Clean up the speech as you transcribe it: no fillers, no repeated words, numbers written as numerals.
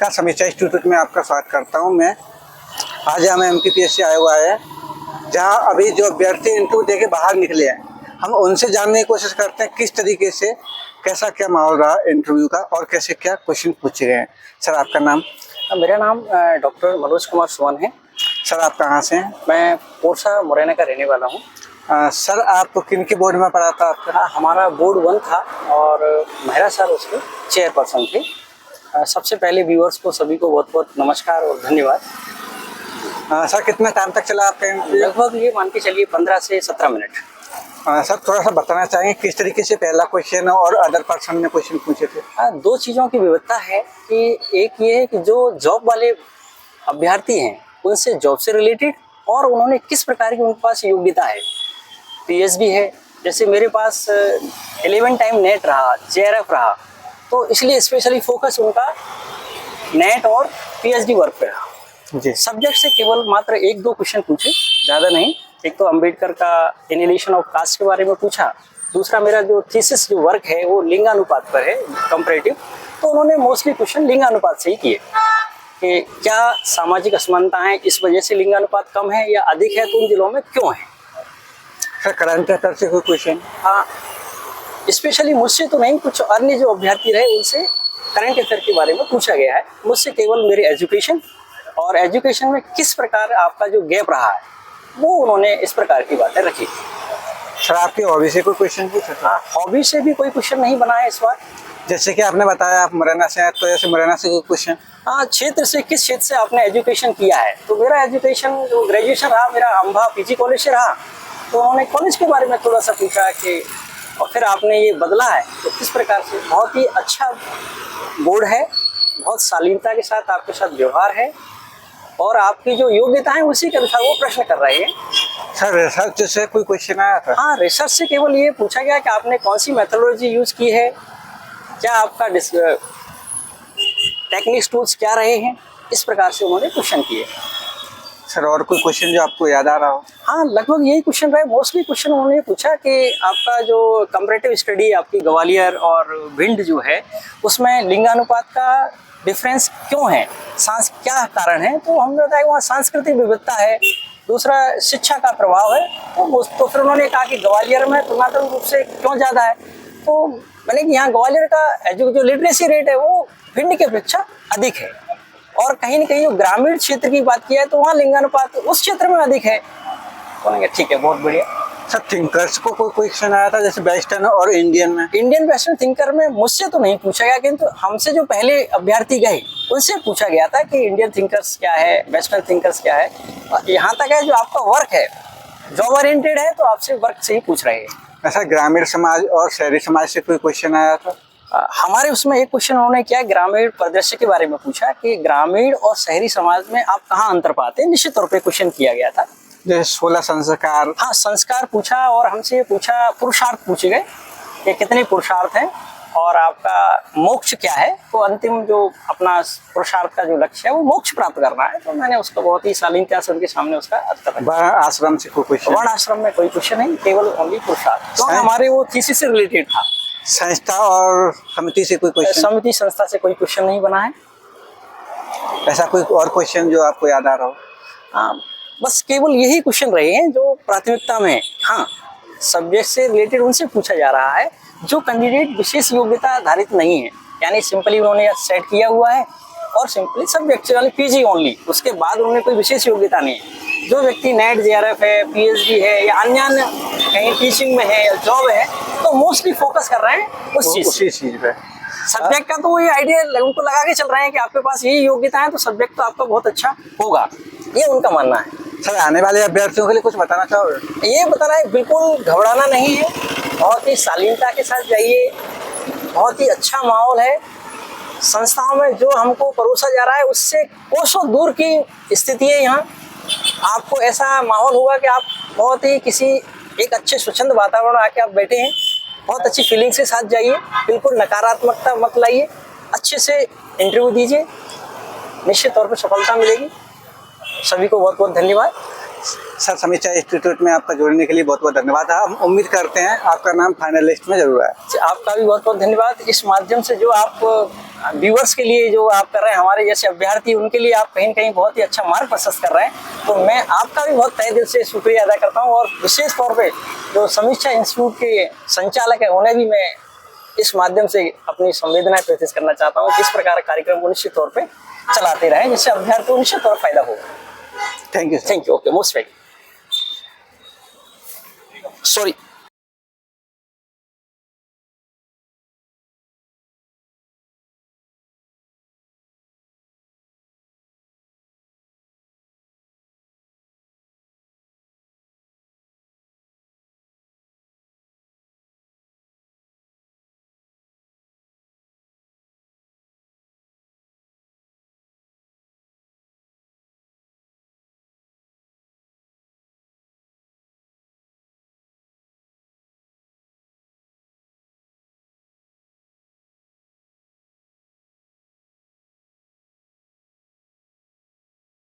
नमस्कार, समीक्षा इंस्टीट्यूट में आपका स्वागत करता हूं मैं। आज हम एमपीपीएससी आया हुआ है, जहां अभी जो अभ्यर्थी इंटरव्यू देके बाहर निकले हैं, हम उनसे जानने की कोशिश करते हैं किस तरीके से कैसा क्या माहौल रहा इंटरव्यू का और कैसे क्या क्वेश्चन पूछे गए हैं। सर, आपका नाम? मेरा नाम डॉक्टर मनोज कुमार सुमन है। सर, आप कहाँ से हैं? मैं पोरसा मुरैना का रहने वाला हूँ। सर, आप किन के बोर्ड में पढ़ा था आपका? हमारा बोर्ड 1 था और महिला सर उसके चेयरपर्सन थे। सबसे पहले व्यूअर्स को सभी को बहुत बहुत नमस्कार और धन्यवाद। सर, कितना टाइम तक चला आपका इंटरव्यू? लगभग ये मान के चलिए 15 से 17 मिनट। सर, थोड़ा सा बताना चाहेंगे किस तरीके से पहला क्वेश्चन और अदर पर्सन ने क्वेश्चन पूछे थे? दो चीज़ों की विविधता है कि एक ये है कि जो जॉब वाले अभ्यर्थी हैं उनसे जॉब से रिलेटेड और उन्होंने किस प्रकार की उनके पास योग्यता है। पीएचडी है, जैसे मेरे पास 11 टाइम नेट रहा, जेआरएफ रहा, तो इसलिए स्पेशली फोकस उनका नेट और पीएचडी वर्क पे रहा। जी। सब्जेक्ट से केवल मात्र 1-2 क्वेश्चन पूछे, ज़्यादा नहीं। एक तो अम्बेडकर का एनिलेशन ऑफ कास्ट के बारे में पूछा, दूसरा मेरा जो थीसिस जो वर्क है वो लिंगानुपात पर है, कंपैरेटिव, तो उन्होंने मोस्टली क्वेश्चन लिंगानुपात से ही किए कि क्या सामाजिक असमानताएं इस वजह से लिंगानुपात कम है या अधिक है, तो उन जिलों में क्यों है। सर, करंट अफेयर से कोई क्वेश्चन? हाँ, स्पेशली मुझसे तो नहीं, कुछ अन्य जो अभ्यर्थी रहे उनसे करंट अफेयर के बारे में पूछा गया है। मुझसे केवल मेरे एजुकेशन और एजुकेशन में किस प्रकार आपका जो गैप रहा है वो उन्होंने इस प्रकार की बातें रखी। सर, आपकी हॉबी से कोई क्वेश्चन पूछा था? हॉबी से भी कोई क्वेश्चन नहीं बना है इस बार। जैसे कि आपने बताया आप मुरैना से हैं, तो जैसे मुरैना से कोई क्वेश्चन? हाँ, क्षेत्र से किस क्षेत्र से आपने एजुकेशन किया है, तो मेरा एजुकेशन जो ग्रेजुएशन रहा मेरा अम्बा पीजी कॉलेज से रहा, तो उन्होंने कॉलेज के बारे में थोड़ा सा पूछा कि और फिर आपने ये बदला है तो किस प्रकार से। बहुत ही अच्छा बोर्ड है, बहुत शालीनता के साथ आपके साथ व्यवहार है और आपकी जो योग्यता है उसी के अनुसार वो प्रश्न कर रहे हैं। सर, रिसर्च से कोई क्वेश्चन आया था? हाँ, रिसर्च से केवल ये पूछा गया कि आपने कौन सी मेथोडोलॉजी यूज की है, क्या आपका टेक्निक्स टूल्स क्या रहे हैं, इस प्रकार से उन्होंने क्वेश्चन किए। सर, और कोई क्वेश्चन जो आपको याद आ रहा हो? हाँ, लगभग यही क्वेश्चन रहे। मोस्टली क्वेश्चन उन्होंने पूछा कि आपका जो कंपैरेटिव स्टडी आपकी ग्वालियर और भिंड जो है उसमें लिंगानुपात का डिफरेंस क्यों है, क्या कारण है, तो हमने बताया वहाँ सांस्कृतिक विविधता है, दूसरा शिक्षा का प्रभाव है। तो फिर उन्होंने कहा कि ग्वालियर में तुलनात्मक रूप से क्यों ज़्यादा है, तो मैंने कि यहाँ ग्वालियर का जो लिटरेसी रेट है वो भिंड की अपेक्षा अधिक है और कहीं न कहीं जो ग्रामीण क्षेत्र की बात किया है तो वहाँ लिंगानुपात उस क्षेत्र में अधिक है। तो ठीक है, बहुत बढ़िया। सर, थिंकर्स को कोई क्वेश्चन आया था जैसे वेस्टर्न और इंडियन में? इंडियन वेस्टर्न थिंकर में मुझसे तो नहीं पूछा गया, किंतु हमसे जो पहले अभ्यर्थी गए उनसे पूछा गया था कि इंडियन थिंकर्स क्या है, वेस्टर्न थिंकर्स क्या है। यहाँ तक है जो आपका वर्क है जॉब ओरिएंटेड है तो आपसे वर्क से ही पूछ रहे हैं। ऐसा ग्रामीण समाज और शहरी समाज से कोई क्वेश्चन आया था? हमारे उसमें एक क्वेश्चन उन्होंने किया ग्रामीण परिदृश्य के बारे में पूछा कि ग्रामीण और शहरी समाज में आप कहाँ अंतर पाते हैं, निश्चित तौर पे क्वेश्चन किया गया था। जैसे 16 संस्कार? हाँ, संस्कार पूछा और हमसे ये पूछा, पुरुषार्थ पूछे गए कि कितने पुरुषार्थ हैं और आपका मोक्ष क्या है, तो अंतिम जो अपना पुरुषार्थ का जो लक्ष्य है वो मोक्ष प्राप्त करना है। तो मैंने उसको बहुत ही शालीनता से उनके सामने उसका उत्तर रखा। वर्ण आश्रम से कोई क्वेश्चन? वर्ण आश्रम में कोई क्वेश्चन नहीं, केवल ओनली पुरुषार्थ। तो हमारे वो थीसिस से रिलेटेड था। संस्था और समिति से कोई क्वेश्चन? समिति संस्था से कोई क्वेश्चन नहीं बना है। ऐसा कोई और क्वेश्चन जो आपको याद आ रहा हो? हाँ, बस केवल यही क्वेश्चन रहे हैं जो प्राथमिकता में, हाँ, सब्जेक्ट से रिलेटेड उनसे पूछा जा रहा है जो कैंडिडेट विशेष योग्यता आधारित नहीं है, यानी सिंपली उन्होंने सेट किया हुआ है और सिंपली सब्जेक्ट यानी पीजी ओनली, उसके बाद उन्होंने कोई विशेष योग्यता नहीं है। जो व्यक्ति नेट जेआरएफ है, पीएचडी है या अन्य कहीं टीचिंग में है या जॉब है, तो मोस्टली फोकस कर रहे हैं उसी चीज पे। सब्जेक्ट का तो ये आइडिया उनको लगा के चल रहे हैं कि आपके पास यही योग्यता है तो सब्जेक्ट तो आपका बहुत अच्छा होगा, ये उनका मानना है। सर, आने वाले अभ्यर्थियों के लिए कुछ बताना चाहोगे? ये बताना है, बिल्कुल घबराना नहीं है, बहुत ही शालीनता के साथ जाइए, बहुत ही अच्छा माहौल है। संस्थाओं में जो हमको परोसा जा रहा है उससे कोसों दूर की स्थिति है यहाँ। आपको ऐसा माहौल होगा कि आप बहुत ही किसी एक अच्छे स्वच्छंद वातावरण आके आप बैठे हैं, बहुत अच्छी फीलिंग के साथ जाइए, बिल्कुल नकारात्मकता मत लाइए, अच्छे से इंटरव्यू दीजिए, निश्चित तौर पर सफलता मिलेगी। सभी को बहुत बहुत धन्यवाद। सर समीक्षा इंस्टीट्यूट में आपका जुड़ने के लिए बहुत बहुत धन्यवाद। हम उम्मीद करते हैं आपका नाम फाइनल लिस्ट में जरूर आए। आपका भी बहुत बहुत धन्यवाद। इस माध्यम से जो आप व्यूअर्स के लिए जो आप कर रहे हैं, हमारे जैसे अभ्यर्थी, उनके लिए आप कहीं न कहीं बहुत ही अच्छा मार्ग प्रशस्त कर रहे हैं। तो मैं आपका भी बहुत तहे दिल से शुक्रिया अदा करता हूँ और विशेष तौर पे जो समीक्षा इंस्टीट्यूट के संचालक है उन्हें भी मैं इस माध्यम से अपनी संवेदनाएं प्रकट करना चाहता हूँ कि इस प्रकार कार्यक्रम को निश्चित तौर पे चलाते रहें, जिससे अभ्यर्थी को निश्चित तौर फायदा होगा। Thank you. Thank you. Okay, most welcome. Sorry.